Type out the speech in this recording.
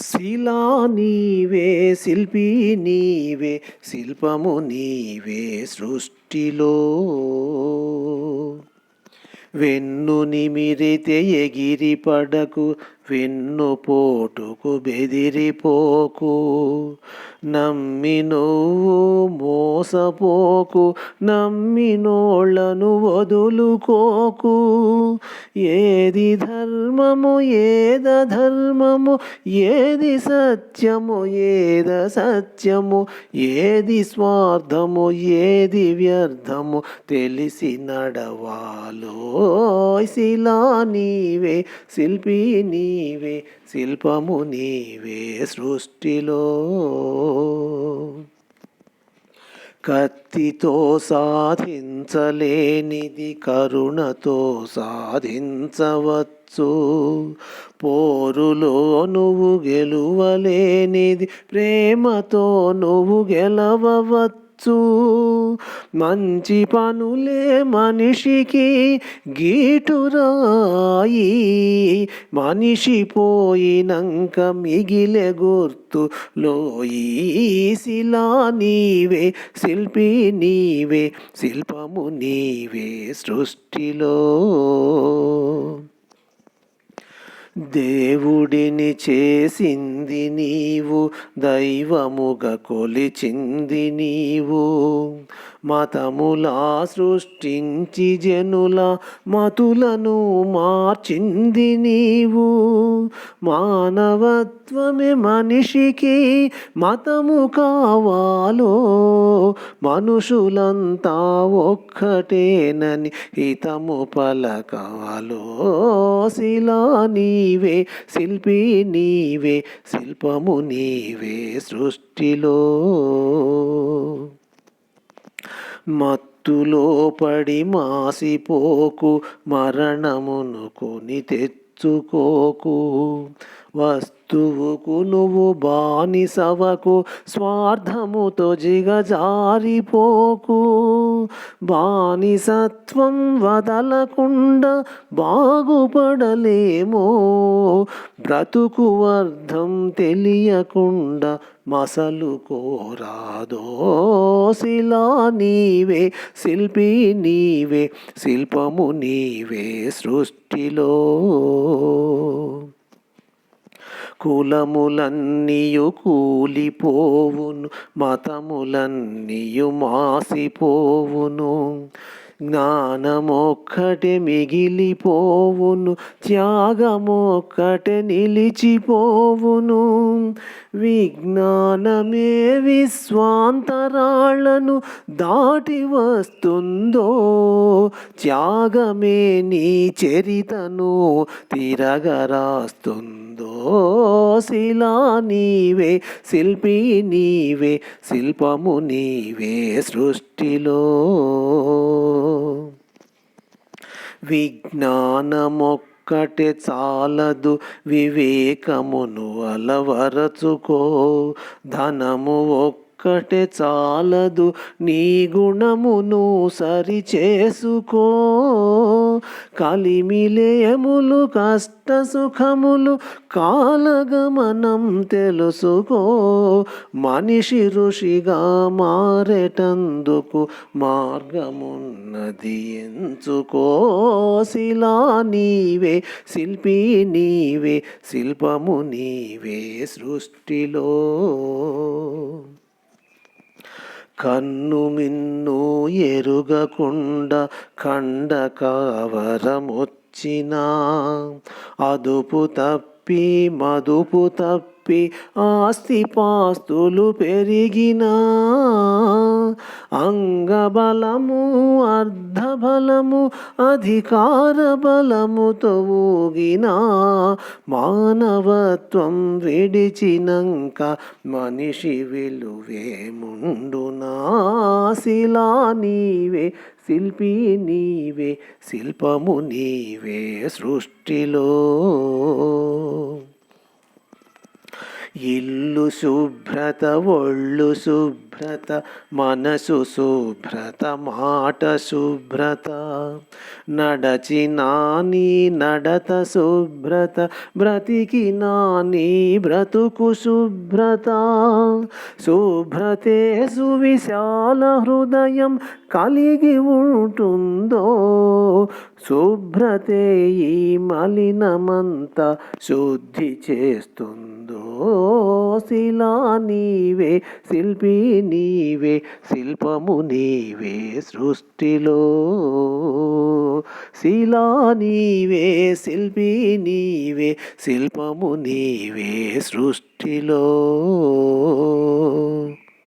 శిలా నీవే శిల్పి నీవే శిల్పము నీవే సృష్టిలో వెన్ను నిమిరితే ఎగిరి పడకు వెన్ను పోటుకు బెదిరిపోకు నమ్మి నువ్వు మోసపోకు నమ్మినోళ్లను వదులుకోకు ఏది ధర్మము ఏద ధర్మము ఏది సత్యము ఏద సత్యము ఏది స్వార్థము ఏది వ్యర్థము తెలిసి నడవాలో శిలా నీవే శిల్పి నీవే శిల్పము నీవే సృష్టిలో కత్తితో సాధించలేనిది కరుణతో సాధించవచ్చు పోరులో నువ్వు గెలువలేనిది ప్రేమతో నువ్వు గెలవవచ్చు మంచి పనులే మనిషికి గీటురాయి మనిషి పోయినంక మిగిలే గుర్తు లోయి శిలా నీవే శిల్పి నీవే శిల్పము నీవే సృష్టిలో దేవుడిని చేసింది నీవు దైవముగా కొలిచింది నీవు మతములా సృష్టించి జనుల మతులను మార్చింది నీవు మానవత్వమే మనిషికి మతము కావాలో మనుషులంతా ఒక్కటేనని హితము పలకాలో శిలా నీవే శిల్పి నీవే శిల్పము నీవే సృష్టిలో మత్తులో పడి మాసిపోకు మరణమును కొని తెచ్చుకోకు వస్తువుకు నువ్వు బానిసవకు స్వార్థముతో జిగజారిపోకు బానిసత్వం వదలకుండా బాగుపడలేమో బ్రతుకు అర్థం తెలియకుండా మసలు కోరాదో శిలా నీవే శిల్పి నీవే శిల్పము నీవే సృష్టిలో కులములన్నీయు కూలిపోవును మతములన్నీయు మాసిపోవును జ్ఞానమొక్కటే మిగిలిపోవును త్యాగమొక్కటే నిలిచిపోవును విజ్ఞానమే విశ్వాంతరాళ్లను దాటి వస్తుందో త్యాగమే నీ చరితను తిరగరాస్తుందో శిలా నీవే శిల్పి నీవే శిల్పము నీవే సృష్టిలో విజ్ఞానమొక్కటే చాలదు వివేకమును అలవరచుకో ధనము ఒక్కటే చాలదు నీ గుణమును సరిచేసుకో కలిమిలేయములు కష్ట సుఖములు కాలగమనం తెలుసుకో మనిషి ఋషిగా మారేటందుకు మార్గమున్నది ఎంచుకో శిలా నీవే శిల్పి నీవే శిల్పము నీవే సృష్టిలో కన్ను మిన్ను ఎరుగకుండా ఖండకావరమొచ్చినా అదుపు తప్పి మదుపు తప్పి ఆస్తిపాస్తులు పెరిగినా అంగబలము అర్ధబలము అధికార బలముతో ఊగినా మానవత్వం విడిచినంక మనిషి విలువేముండునా శిలా నీవే శిల్పి నీవే శిల్పము నీవే సృష్టిలో ఇల్లు శుభ్రత ఒళ్ళు శుభ్రత మనసు శుభ్రత మాట శుభ్రత నడచిన నీ నడత శుభ్రత బ్రతికిన నీ బ్రతుకు శుభ్రత శుభ్రతే సువిశాల హృదయం కలిగి ఉంటుందో శుభ్రతే ఈ మలినమంతా శుద్ధి చేస్తుందో శిలా నీవే శిల్పి నీవే శిల్పము నీవే సృష్టిలో శిలా నీవే శిల్పి నీవే శిల్పము నీవే సృష్టిలో